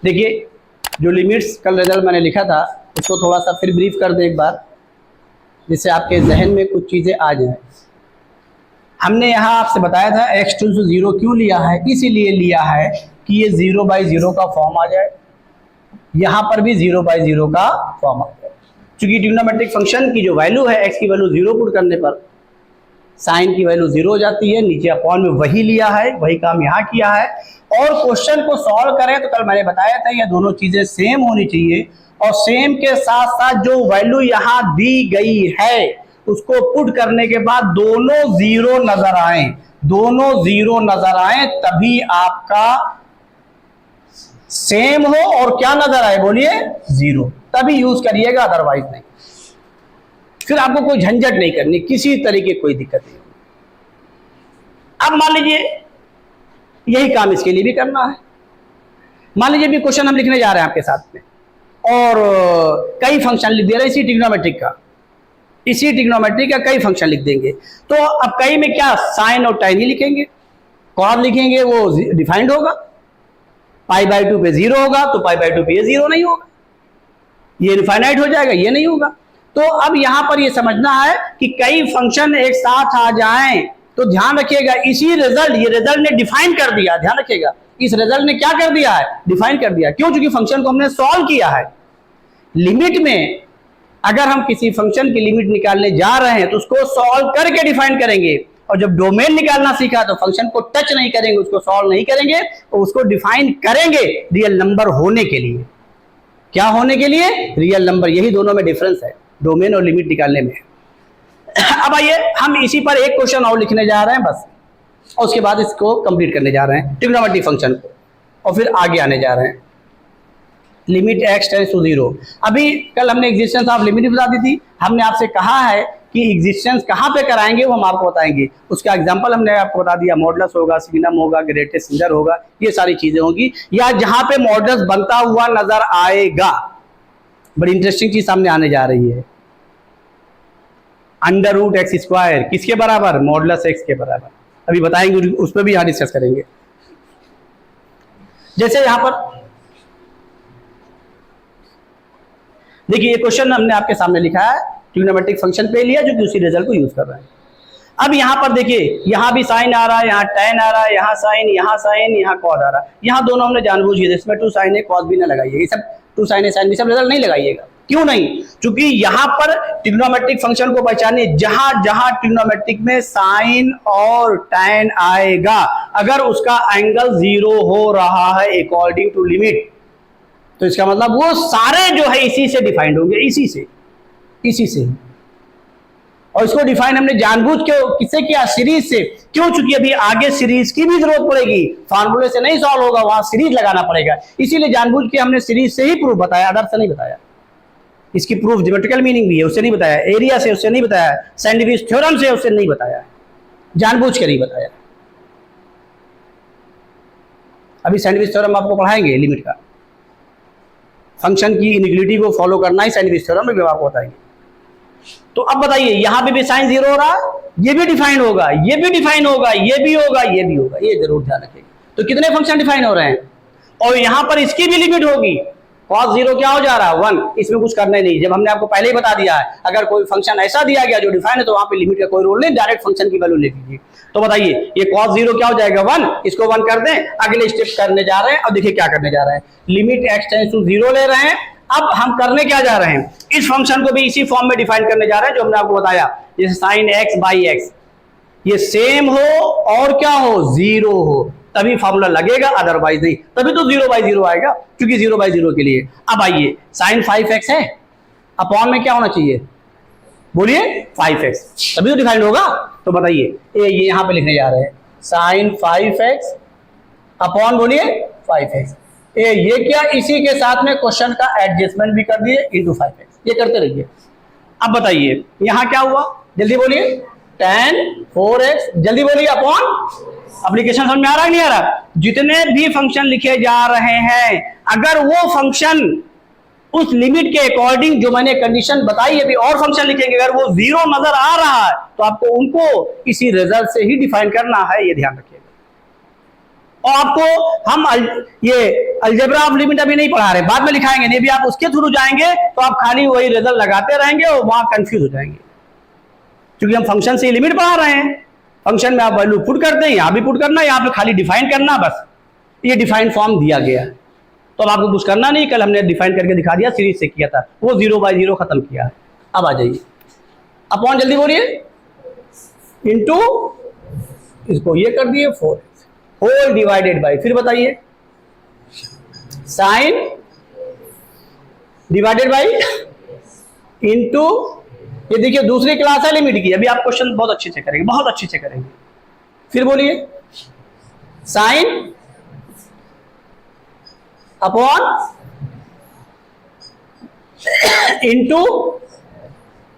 देखिए जो लिमिट्स कल रिजल्ट मैंने लिखा था उसको थोड़ा सा फिर ब्रीफ कर दे एक बार, जिससे आपके जहन में कुछ चीज़ें आ जाएं। हमने यहाँ आपसे बताया था x टेंड्स टू 0 क्यों लिया है, इसीलिए लिया है कि ये 0/0 का फॉर्म आ जाए, यहाँ पर भी 0/0 का फॉर्म आ जाए। चूंकि ट्रिग्नोमेट्रिक फंक्शन की जो वैल्यू है x की वैल्यू 0 पुट करने पर साइन की वैल्यू 0 हो जाती है, नीचे अपॉन में वही लिया है, वही काम यहाँ किया है। और क्वेश्चन को सॉल्व करें तो कल मैंने बताया था ये दोनों चीजें सेम होनी चाहिए, और सेम के साथ साथ जो वैल्यू यहाँ दी गई है उसको पुट करने के बाद दोनों 0 नजर आए, दोनों 0 नजर आए, तभी आपका सेम हो और क्या नजर आए बोलिए 0, तभी यूज करिएगा, अदरवाइज नहीं। फिर आपको कोई झंझट नहीं करनी, किसी तरीके कोई दिक्कत नहीं। अब मान लीजिए यही काम इसके लिए भी करना है। मान लीजिए भी क्वेश्चन हम लिखने जा रहे हैं आपके साथ में, और कई फंक्शन लिख दे रहे हैं इसी ट्रिग्नोमेट्रिक का, इसी ट्रिग्नोमेट्रिक का कई फंक्शन लिख देंगे। तो अब कई में क्या साइन और टाइन ही लिखेंगे, कॉस लिखेंगे वो डिफाइंड होगा, π/2 पे 0 होगा तो π/2 पे ये 0 नहीं होगा, ये इनफाइनाइट हो जाएगा, ये नहीं होगा। तो अब यहां पर ये समझना है कि कई फंक्शन एक साथ आ जाएं तो ध्यान रखिएगा इसी रिजल्ट, ये रिजल्ट ने डिफाइन कर दिया, ध्यान रखिएगा इस रिजल्ट ने क्या कर दिया है, डिफाइन कर दिया। क्यों? क्योंकि फंक्शन को हमने सॉल्व किया है। लिमिट में अगर हम किसी फंक्शन की लिमिट निकालने जा रहे हैं तो उसको सॉल्व करके डिफाइन करेंगे, और जब डोमेन निकालना सीखा तो फंक्शन को टच नहीं करेंगे, उसको सॉल्व नहीं करेंगे, तो उसको डिफाइन करेंगे रियल नंबर होने के लिए। क्या होने के लिए? Real number. यही दोनों में डिफरेंस है, डोमेन और लिमिट निकालने में। अब आइए हम इसी पर एक क्वेश्चन और लिखने जा रहे हैं बस, और उसके बाद इसको कंप्लीट करने जा रहे हैं ट्रिग्नोमेट्रिक फंक्शन को, और फिर आगे आने जा रहे हैं। Limit x tends to 0। अभी कल हमने एग्जिस्टेंस ऑफ लिमिट बता दी थी, हमने आपसे कहा है कि एग्जिस्टेंस कहाँ पे कराएंगे वो हम आपको बताएंगे। उसका एग्जांपल हमने आपको बता दिया, मॉडुलस होगा, सिग्नम होगा, ग्रेटेस्ट इंटर होगा, ये सारी चीजें होंगी, या जहां पे मॉडुलस बनता हुआ नजर आएगा। बड़ी इंटरेस्टिंग चीज सामने आने जा रही है, √x² किसके बराबर? मॉडुलस x के बराबर। अभी बताएंगे, उस पर भी यहाँ डिस्कस करेंगे। जैसे यहां पर देखिए ये क्वेश्चन हमने आपके सामने लिखा है, ट्रिग्नोमेट्रिक फंक्शन पे लिया जो कि उसी रिजल्ट को यूज कर रहे हैं। अब यहां पर देखिए यहां भी साइन आ रहा है, यहां tan आ रहा है, यहां साइन, यहां कॉस आ रहा है। यहां दोनों हमने जानबूझ के इसमें 2 sin है cos भी ना लगाइएगा, ये सब 2 sin है sin भी सब रिजल्ट नहीं लगाइएगा। क्यों नहीं? क्योंकि यहां पर ट्रिग्नोमेट्रिक फंक्शन को पहचानिए, जहां जहां ट्रिग्नोमेट्रिक में साइन और tan आएगा, अगर उसका एंगल 0 हो रहा है अकॉर्डिंग टू लिमिट, तो इसका मतलब वो सारे जो है इसी से डिफाइंड होंगे, इसी से। और इसको डिफाइन हमने जानबूझ के किससे किया? सीरीज से। क्यों? चूंकि अभी आगे सीरीज की भी जरूरत पड़ेगी, फार्मूले से नहीं सॉल्व होगा, वहां सीरीज लगाना पड़ेगा, इसीलिए जानबूझ के हमने सीरीज से ही प्रूफ बताया, अदर से नहीं बताया। इसकी प्रूफ ज्योमेट्रिकल मीनिंग भी है, उससे नहीं बताया, एरिया से उससे नहीं बताया, सैंडविच थ्योरम से उससे नहीं बताया, जानबूझ के नहीं बताया। अभी सैंडविच थ्योरम आपको पढ़ाएंगे, लिमिट का फंक्शन की इनिक्वालिटी को फॉलो करना ही सैंडविच थ्योरम में भी आपको बताएंगे। तो अब बताइए यहां पे भी साइन 0 हो रहा है, ये भी डिफाइन होगा, ये भी डिफाइन होगा, ये भी होगा, ये भी होगा, ये जरूर ध्यान रखिएगा। तो कितने फंक्शन डिफाइन हो रहे हैं, और यहां पर इसकी भी लिमिट होगी। cos 0 क्या हो जा रहा है? 1। इसमें कुछ करना ही नहीं, जब हमने आपको पहले ही बता दिया है, अगर कोई फंक्शन ऐसा दिया गया जो डिफाइन है तो वहां पे लिमिट का कोई रोल नहीं, डायरेक्ट फंक्शन की वैल्यू ले लीजिए। तो बताइए ये cos 0 क्या हो जाएगा? 1। इसको 1 कर दें, अगले स्टेप करने जा रहे हैं, और देखिए क्या करने जा रहे हैं, लिमिट x टेंड्स टू 0 ले रहे हैं। अब हम करने क्या जा रहे हैं, इस फंक्शन को भी इसी फॉर्म में डिफाइन करने जा रहे हैं जो हमने आपको बताया, जैसे sin x/x ये सेम हो और क्या हो 0 हो, तभी फॉर्मूला लगेगा, अदरवाइज नहीं। तभी तो 0/0 आएगा, क्योंकि 0/0 के लिए। अब आइए sin 5x है, अपॉन में क्या होना चाहिए बोलिए 5x, तभी तो डिफाइन होगा। तो बताइए ये यहां पे लिखने जा रहे हैं sin 5x अपॉन बोलिए 5x। ये क्या? इसी के साथ में क्वेश्चन का एडजस्टमेंट भी कर दिए इंटू 5x, ये करते रहिए। अब बताइए यहां क्या हुआ, जल्दी बोलिए, tan 4x, जल्दी बोलिए, अपॉन, एप्लीकेशन समझ में आ रहा है नहीं आ रहा? जितने भी फंक्शन लिखे जा रहे हैं, अगर वो फंक्शन उस लिमिट के अकॉर्डिंग जो मैंने कंडीशन बताई, अभी और फंक्शन लिखेंगे, अगर वो 0 नजर आ रहा है तो आपको उनको इसी रिजल्ट से ही डिफाइन करना है, ये ध्यान रखिएगा। और आपको हम ये अलजेब्रा ऑफ लिमिट अभी नहीं पढ़ा रहे, बाद में लिखाएंगे, नहीं भी आप उसके थ्रू जाएंगे तो आप खाली वही रिजल्ट लगाते रहेंगे और वहां कंफ्यूज हो जाएंगे, क्योंकि हम फंक्शन से लिमिट पढ़ा रहे हैं। फंक्शन में आप वैल्यू पुट करते हैं, यहां भी पुट करना है, यहां पे खाली डिफाइन करना, बस ये डिफाइन फॉर्म दिया गया है, तो अब आपको कुछ करना नहीं, कल हमने डिफाइन करके दिखा दिया, सीरीज से किया था, वो 0/0 खत्म किया है। अब आ जाइए, अपॉन जल्दी बोलिए, इनटू इसको ये कर दिए 4x होल डिवाइडेड बाय, फिर बताइए साइन डिवाइडेड बाय इनटू, ये देखिए दूसरी क्लास है लिमिट की, अभी आप क्वेश्चन बहुत अच्छे से करेंगे, बहुत अच्छे से करेंगे। फिर बोलिए साइन अपॉन इनटू,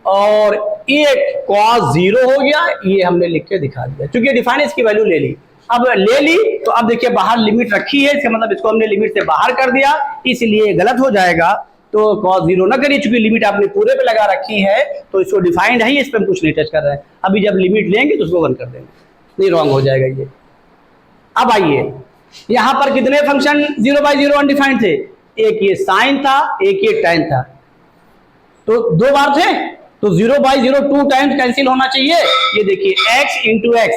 और ये cos 0 हो गया, ये हमने लिख के दिखा दिया, क्योंकि डिफाइन इसकी वैल्यू ले ली। अब ले ली तो अब देखिए बाहर लिमिट रखी है, इसका मतलब इसको हमने लिमिट से बाहर कर दिया, इसलिए गलत हो जाएगा। तो cos 0 ना करिए, चूंकि लिमिट आपने पूरे पे लगा रखी है तो इसको डिफाइंड है, इस पे हम कुछ नहीं टच कर रहे हैं। अभी जब लिमिट लेंगे तो उसको वन कर देंगे, नहीं रॉन्ग हो जाएगा ये। अब आइए, यहां पर कितने फंक्शन 0/0 अनडिफाइंड थे, एक ये साइन था, एक ये tan था, तो दो बार थे, तो 0/0 2 टाइम्स कैंसिल होना चाहिए। ये देखिए x into x,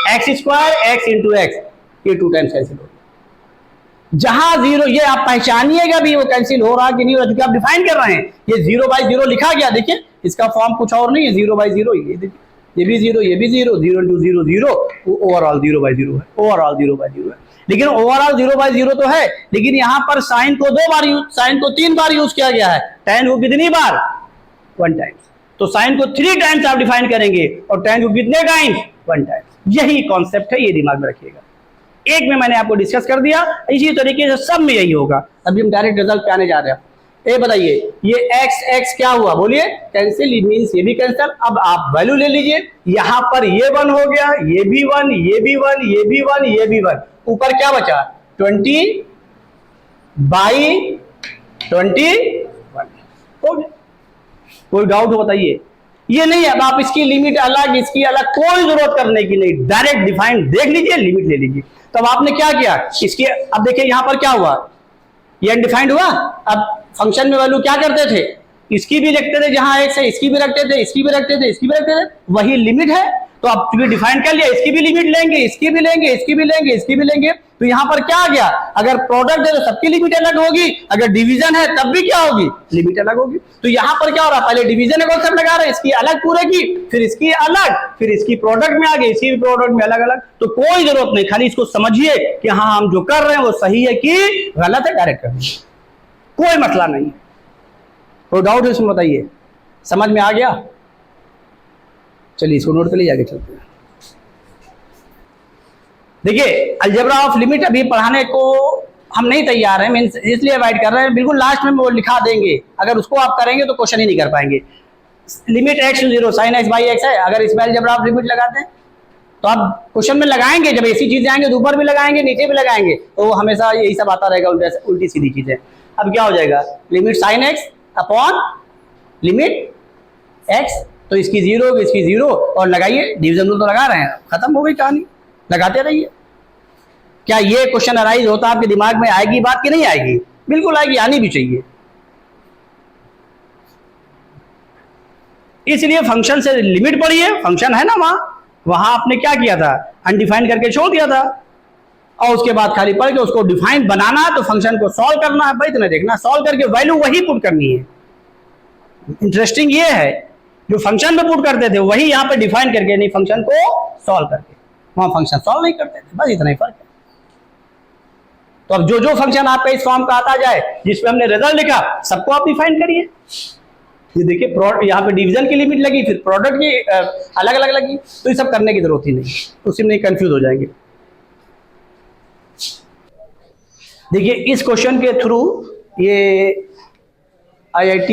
x square x into x, ये 2 टाइम्स कैंसिल हो, जहां 0, ये आप पहचानिएगा भी वो कैंसिल हो रहा कि नहीं हो रहा, क्योंकि आप डिफाइन कर रहे हैं। ये 0/0 लिखा गया, देखिए इसका फॉर्म कुछ और नहीं है, 0/0, ये देखिए ये भी 0, ये भी 0, 0 इंटू 0 0, ओवरऑल 0/0 है, ओवरऑल 0/0 है। लेकिन ओवरऑल 0/0 तो है, लेकिन यहां पर साइन को 2 बार यूज, साइन को 3 बार यूज किया गया है, tan को कितनी बार, 1 टाइम्स, तो साइन को 3 टाइम्स आप डिफाइन करेंगे और tan को कितने टाइम्स, 1 टाइम्स। यही कॉन्सेप्ट है, ये दिमाग में रखिएगा। एक में मैंने आपको डिस्कस कर दिया, इसी तरीके से सब में यही होगा। अभी हम डायरेक्ट रिजल्ट पे आने जा रहे हैं। ये बताइए, ये x क्या हुआ, बोलिए कैंसिल, मींस ये भी कैंसिल। अब आप वैल्यू ले लीजिए, यहां पर ये 1 हो गया, ये भी 1, ये भी 1, ये भी 1, ये भी 1, ऊपर क्या बचा 20/21 हो गया। कोई डाउट हो बताइए। ये नहीं, अब आप इसकी लिमिट अलग, इसकी अलग, कोई जरूरत करने की नहीं, डायरेक्ट डिफाइन देख लीजिए, लिमिट ले लीजिए। तब आपने क्या किया, इसकी, अब देखिए यहां पर क्या हुआ, ये अनडिफाइंड हुआ। अब फंक्शन में वैल्यू क्या करते थे, इसकी भी रखते थे, जहां x है इसकी भी रखते थे, इसकी भी रखते थे, इसकी भी रखते थे, वही लिमिट है। तो आप चूंकि डिफाइन कर लिया, इसकी भी लिमिट लेंगे, इसकी भी लेंगे, इसकी भी लेंगे, इसकी भी लेंगे, तो यहां पर क्या आ गया, अगर प्रोडक्ट है तो सबकी लिमिट अलग होगी, अगर डिवीजन है तब भी क्या होगी, लिमिट अलग होगी। तो यहां पर क्या हो रहा है, पहले डिवीजन का कॉन्सेप्ट लगा रहे हैं, इसकी अलग पूरे की, फिर इसकी अलग, फिर इसकी प्रोडक्ट में आ गई, इसकी प्रोडक्ट में अलग अलग। तो कोई जरूरत नहीं, खाली इसको समझिए कि हाँ हम जो कर रहे हैं वो सही है कि गलत है, डायरेक्ट करना, कोई मसला नहीं। कोई डाउट है इसमें बताइए, समझ में आ गया। चलिए इसको नोट कर लीजिए, आगे चलते हैं। देखिए अलजेब्रा ऑफ लिमिट अभी पढ़ाने को हम नहीं तैयार हैं, मींस इसलिए अवॉइड कर रहे हैं, बिल्कुल लास्ट में वो लिखा देंगे, अगर उसको आप करेंगे तो क्वेश्चन ही नहीं कर पाएंगे। Limit x 0 sin x by x है, अगर इसमें अलजेब्रा ऑफ लिमिट लगाते हैं तो आप क्वेश्चन में लगाएंगे, जब ऐसी चीजें आएंगे तो ऊपर भी लगाएंगे, नीचे भी लगाएंगे, तो वो हमेशा यही सब आता रहेगा, उल्टी सीधी चीजें। अब क्या हो जाएगा, limit sin x upon limit x, तो इसकी 0 इसकी 0, और लगाइए, डिवीजन रूल तो लगा रहे हैं, खत्म हो गई कहानी, लगाते रहिए। क्या ये क्वेश्चन अराइज होता आपके दिमाग में, आएगी बात कि नहीं आएगी, बिल्कुल आएगी, आनी भी चाहिए। इसलिए फंक्शन से लिमिट पढ़िए, फंक्शन है ना वहां आपने क्या किया था, अनडिफाइंड करके छोड़ दिया था, और उसके बाद खाली पढ़ के उसको डिफाइन बनाना, तो फंक्शन को सॉल्व करना है, भाई इतना देखना, सॉल्व करके वैल्यू वही पुट करनी है। इंटरेस्टिंग ये है, जो फंक्शन में पुट करते थे वही यहाँ पे डिफाइन करके, नहीं फंक्शन को सॉल्व करके, वहां फंक्शन सॉल्व नहीं करते थे, बस इतना ही फर्क है। तो अब जो फंक्शन आपका इस फॉर्म का आता जाए, जिसपे हमने रिजल्ट लिखा, सबको आप डिफाइन करिए। ये देखिए यहाँ पे डिवीजन की लिमिट लगी, फिर प्रोडक्ट की अलग अलग लगी, तो ये सब करने की जरूरत ही नहीं, उसी में कंफ्यूज हो जाएंगे। देखिए इस क्वेश्चन के थ्रू ये IIT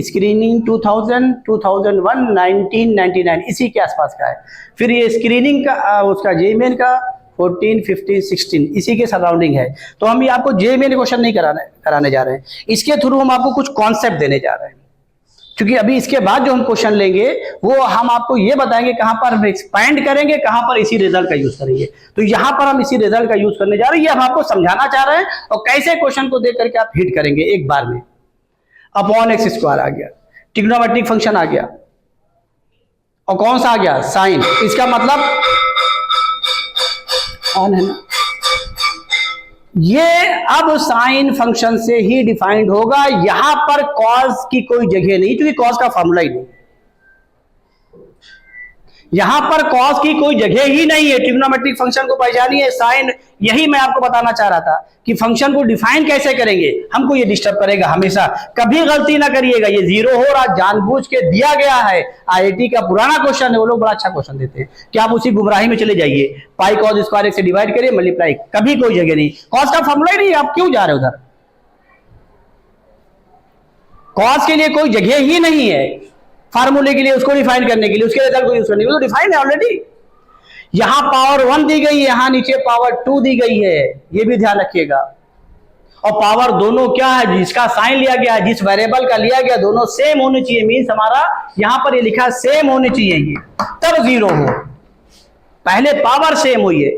स्क्रीनिंग 2000, 2001, 1999 इसी के आसपास का है। फिर ये स्क्रीनिंग का उसका JEE का 14, 15, 16 इसी के सराउंडिंग है। तो हम ये आपको JEE क्वेश्चन नहीं कराने जा रहे हैं, इसके थ्रू हम आपको कुछ कॉन्सेप्ट देने जा रहे हैं। क्योंकि अभी इसके बाद जो हम क्वेश्चन लेंगे वो हम आपको ये बताएंगे कहां पर हम एक्सपैंड करेंगे, कहां पर इसी रिजल्ट का यूज करेंगे। तो यहां पर हम इसी रिजल्ट का यूज करने जा रहे हैं, ये हम आपको समझाना चाह रहे हैं और कैसे क्वेश्चन को देख करके आप हिट करेंगे एक बार में। अपॉन एक्स स्क्वायर आ गया, ट्रिग्नोमेट्रिक फंक्शन आ गया, और कौन सा आ गया, साइन। इसका मतलब ऑन है ना, ये अब साइन फंक्शन से ही डिफाइंड होगा, यहां पर कॉस की कोई जगह नहीं, क्योंकि कॉस का फॉर्मूला ही नहीं, यहां पर कॉस की कोई जगह ही नहीं है। ट्रिग्नोमेट्रिक फंक्शन को पहचानिए, साइन, यही मैं आपको बताना चाह रहा था कि फंक्शन को डिफाइन कैसे करेंगे, हमको ये डिस्टर्ब करेगा हमेशा। कभी गलती ना करिएगा, ये जीरो हो रहा जानबूझ के दिया गया है, आईआईटी का पुराना क्वेश्चन है, वो लोग बड़ा अच्छा क्वेश्चन देते हैं कि आप उसी गुमराही में चले जाइए, पाई कॉस स्क्वायर से डिवाइड करिए, मल्टीप्लाई, कभी कोई जगह नहीं, कॉस का फॉर्मूला ही नहीं, आप क्यों जा रहे हो उधर, कॉस के लिए कोई जगह ही नहीं है, फार्मूले के लिए, उसको डिफाइन करने के लिए, उसके रिजल्ट को यूज करने के लिए, तो डिफाइन है ऑलरेडी। यहां पावर 1 दी गई है, यहां नीचे पावर 2 दी गई है, ये भी ध्यान रखिएगा। और पावर दोनों क्या है, जिसका साइन लिया गया है, जिस वेरिएबल का लिया गया, दोनों सेम होने चाहिए, मींस हमारा यहां पर ये लिखा सेम होने चाहिए, ये तब जीरो हो, पहले पावर सेम हुई है।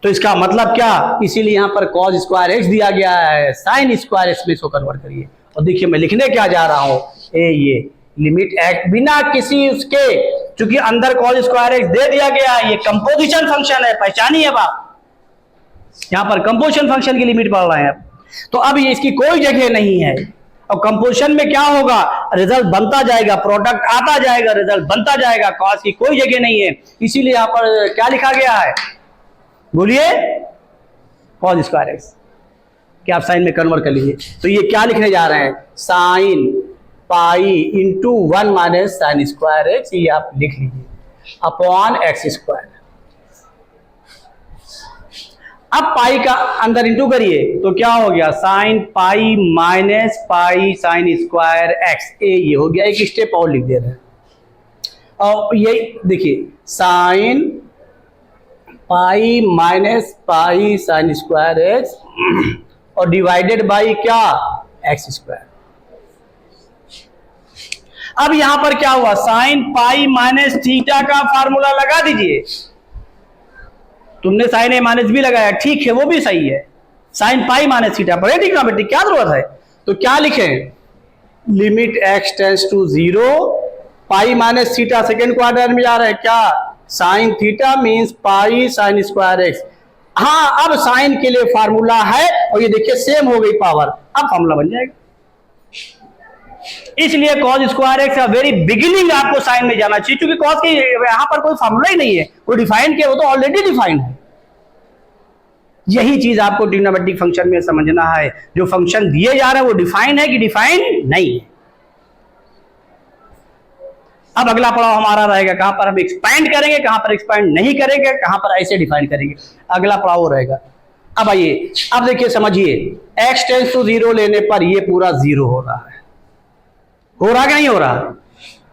तो इसका मतलब क्या, इसीलिए यहां पर कॉस स्क्वायर एक्स दिया गया है, साइन स्क्वायर एक्स में इसको कन्वर्ट करिए। और देखिए मैं लिखने क्या जा रहा हूं, ये लिमिट एक्ट बिना किसी उसके, चूंकि अंदर कॉस स्क्वायर एक्स दे दिया गया है, ये कंपोजिशन फंक्शन है, पहचानिए आप, यहां पर कंपोजिशन फंक्शन की लिमिट पढ़ रहे हैं आप। तो अब ये इसकी कोई जगह नहीं है, और कंपोजिशन में क्या होगा, रिजल्ट बनता जाएगा, प्रोडक्ट आता जाएगा, रिजल्ट बनता जाएगा, कॉस की कोई जगह नहीं है, इसीलिए यहां पर क्या लिखा गया है, बोलिए, कॉस स्क्वायर एक्स, क्या आप साइन में कन्वर्ट कर लीजिए। तो ये क्या लिखने जा रहे हैं, sine pi into 1 minus sign square x, ये आप लिख लीजिए, अपॉन एक्स स्क्वायर। अब पाई का अंदर इंटू करिए, तो क्या हो गया, sign pi minus pi sine square x, ये हो गया, एक स्टेप और लिख दे रहे हैं। और ये देखिए, sign pi minus pi sine square x और डिवाइडेड बाई क्या, एक्स स्क्वायर। अब यहां पर क्या हुआ, साइन पाई माइनस थीटा का फार्मूला लगा दीजिए, तुमने साइन ए माइनस भी लगाया, ठीक है, वो भी सही है, साइन पाई माइनस थीटा पढ़े ट्रिग्नोमेट्री, क्या जरूरत है। तो क्या लिखें, limit x tends to 0, pi minus theta second quadrant में जा रहे हैं, क्या, sine theta means pi sine square x. हाँ, अब साइन के लिए फार्मूला है, और ये देखिए सेम हो गई पावर, अब फार्मूला बन जाएगा। इसलिए कॉस स्क्वायर एक्स का वेरी बिगिनिंग आपको साइन में जाना चाहिए, क्योंकि कॉस के यहां पर कोई फार्मूला ही नहीं है, वो डिफाइन किया, वो तो ऑलरेडी डिफाइंड है। यही चीज आपको ट्रिग्नोमेट्रिक फंक्शन में समझना है, जो फंक्शन दिए जा रहे हैं वो डिफाइन है कि डिफाइन नहीं है। अब अगला पड़ाव हमारा रहेगा, कहां पर हम एक्सपैंड करेंगे, कहां पर एक्सपैंड नहीं करेंगे, कहां पर ऐसे डिफाइन करेंगे, अगला पड़ाव रहेगा। अब आइए, अब देखिए समझिए, x टेंड्स टू 0 लेने पर ये पूरा 0 हो रहा है, हो रहा कि नहीं हो रहा,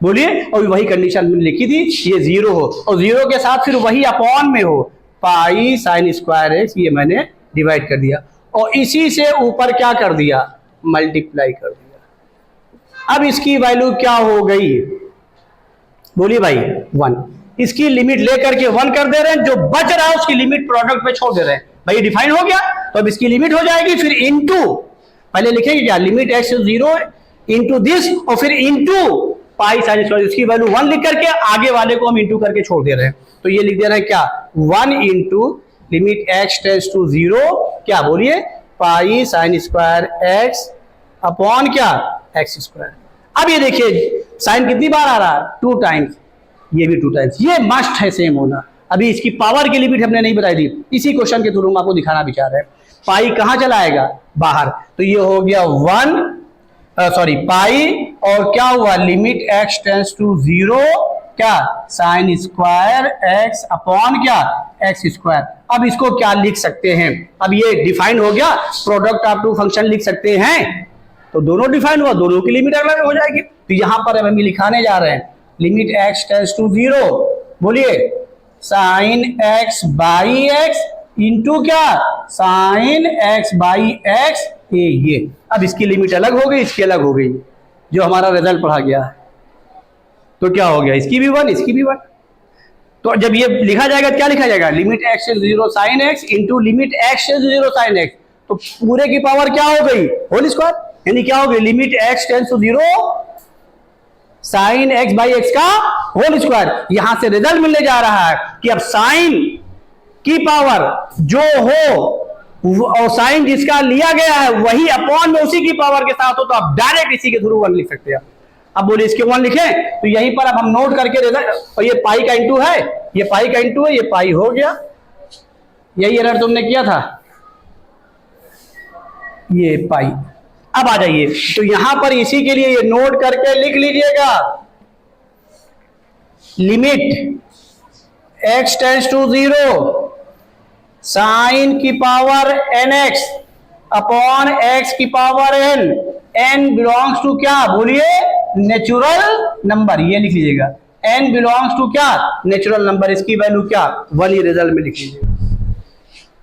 बोलिए। और वही कंडीशन मैंने लिखी थी, ये 0 हो, और 0 के साथ फिर वही अपॉन में हो, पाई साइन स्क्वायर एक्स, ये मैंने डिवाइड कर दिया, और इसी से ऊपर क्या कर दिया, मल्टीप्लाई कर दिया। अब इसकी वैल्यू क्या हो गई, बोलिए भाई, 1। इसकी लिमिट लेकर के 1 कर दे रहे हैं, जो बच रहा है उसकी लिमिट प्रोडक्ट पे छोड़ दे रहे हैं, भाई डिफाइन हो गया, तो अब इसकी लिमिट हो जाएगी, फिर इनटू, पहले लिखेंगे क्या, लिमिट एक्स 0 इंटू दिस, और फिर इंटू पाई साइन स्क्वायर, इसकी वैल्यू 1 लिख करके आगे वाले को हम इंटू करके छोड़ दे रहे हैं, तो ये लिख दे रहे हैं क्या, 1 into limit x tends to 0, क्या बोलिए, pi sine square x upon क्या, एक्स स्क्वायर। अब ये देखिए साइन कितनी बार आ रहा है, 2 टाइम्स, ये भी 2 टाइम्स, ये मस्ट है सेम होना। अभी इसकी पावर की लिमिट हमने नहीं बताई थी, इसी क्वेश्चन के थ्रू हम आपको दिखाना भी चाह रहे हैं। पाई कहां चला आएगा, बाहर, तो ये हो गया 1 पाई, और क्या हुआ, लिमिट एक्स टेंड्स टू 0, क्या, साइन स्क्वायर एक्स अपॉन क्या, एक्स स्क्वायर। अब इसको क्या लिख सकते हैं, अब ये डिफाइन हो गया, प्रोडक्ट ऑफ टू फंक्शन लिख सकते हैं, तो दोनों डिफाइन हुआ, दोनों की लिमिट अलग हो जाएगी। तो यहां पर हम लिखाने जा रहे हैं, लिमिट एक्स टेंड्स टू 0, बोलिए, sine x by x into क्या, साइन एक्स बाई एक्स, ये। अब इसकी लिमिट अलग हो गई, इसकी अलग हो गई, जो हमारा रिजल्ट पढ़ा गया है। तो क्या हो गया, इसकी भी 1 इसकी भी 1। तो जब ये लिखा जाएगा क्या लिखा जाएगा, limit x tends to 0 sin x into limit x tends to 0 sin x। तो पूरे की पावर क्या हो गई, होल स्क्वायर, यानी क्या हो गई, limit x tends to 0 sin x by x का होल स्क्वायर। यहां से रिजल्ट मिलने जा रहा है कि अब साइन की पावर जो हो और साइन जिसका लिया गया है वही अपॉन में उसी की पावर के साथ हो, तो आप डायरेक्ट इसी के थ्रू 1 लिख सकते हैं। अब बोलिए इसके 1 लिखें, तो यहीं पर अब हम नोट करके रिजल्ट, और ये पाई का इंटू है, ये पाई का इंटू है, ये पाई हो गया। यही एरर तुमने किया था, ये पाई। अब आ जाइए, तो यहां पर इसी के लिए ये नोट करके लिख लीजिएगा, limit x tends to 0 sine की पावर nx अपॉन x की power n, n belongs to क्या, बोलिए नेचुरल नंबर, ये लिख लीजिएगा, n बिलोंग्स टू क्या, नेचुरल नंबर, इसकी वैल्यू क्या 1 ही रिजल्ट में लिख लीजिएगा।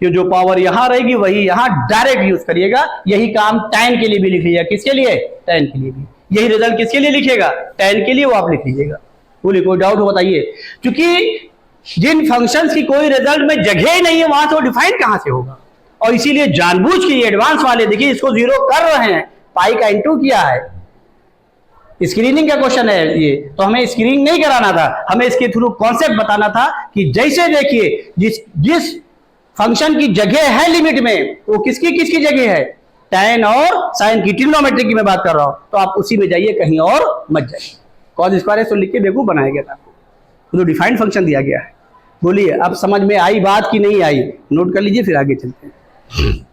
ये जो पावर यहां रहेगी वही यहां डायरेक्ट यूज करिएगा। यही काम tan के लिए भी लिख लीजिएगा, किसके लिए, tan के लिए भी। यही रिजल्ट किसके लिए लिखेगा, tan के लिए, वो आप लिख लीजिएगा। बोलिए कोई डाउट हो बताइए, क्योंकि जिन फंक्शंस की कोई रिजल्ट में जगह ही नहीं है वहां से वो डिफाइन कहां से होगा। और इसीलिए जानबूझ के एडवांस वाले देखिए इसको 0 कर रहे हैं, पाई का इंटू किया है। स्क्रीनिंग का क्वेश्चन है ये, तो हमें स्क्रीनिंग नहीं कराना था, हमें इसके थ्रू कॉन्सेप्ट बताना था कि जैसे देखिए जिस फंक्शन की जगह है लिमिट में, वो किसकी किसकी जगह है, tan और sin की, ट्रिग्नोमेट्री की मैं बात कर रहा हूं, तो आप उसी में जाइए, कहीं और मत जाइए। कॉस स्क्वायर तो लिख के बेवकूफ बनाया गया था आपको, तो डिफाइंड फंक्शन दिया गया है। बोलिए अब समझ में आई बात की नहीं आई, नोट कर लीजिए फिर आगे चलते हैं।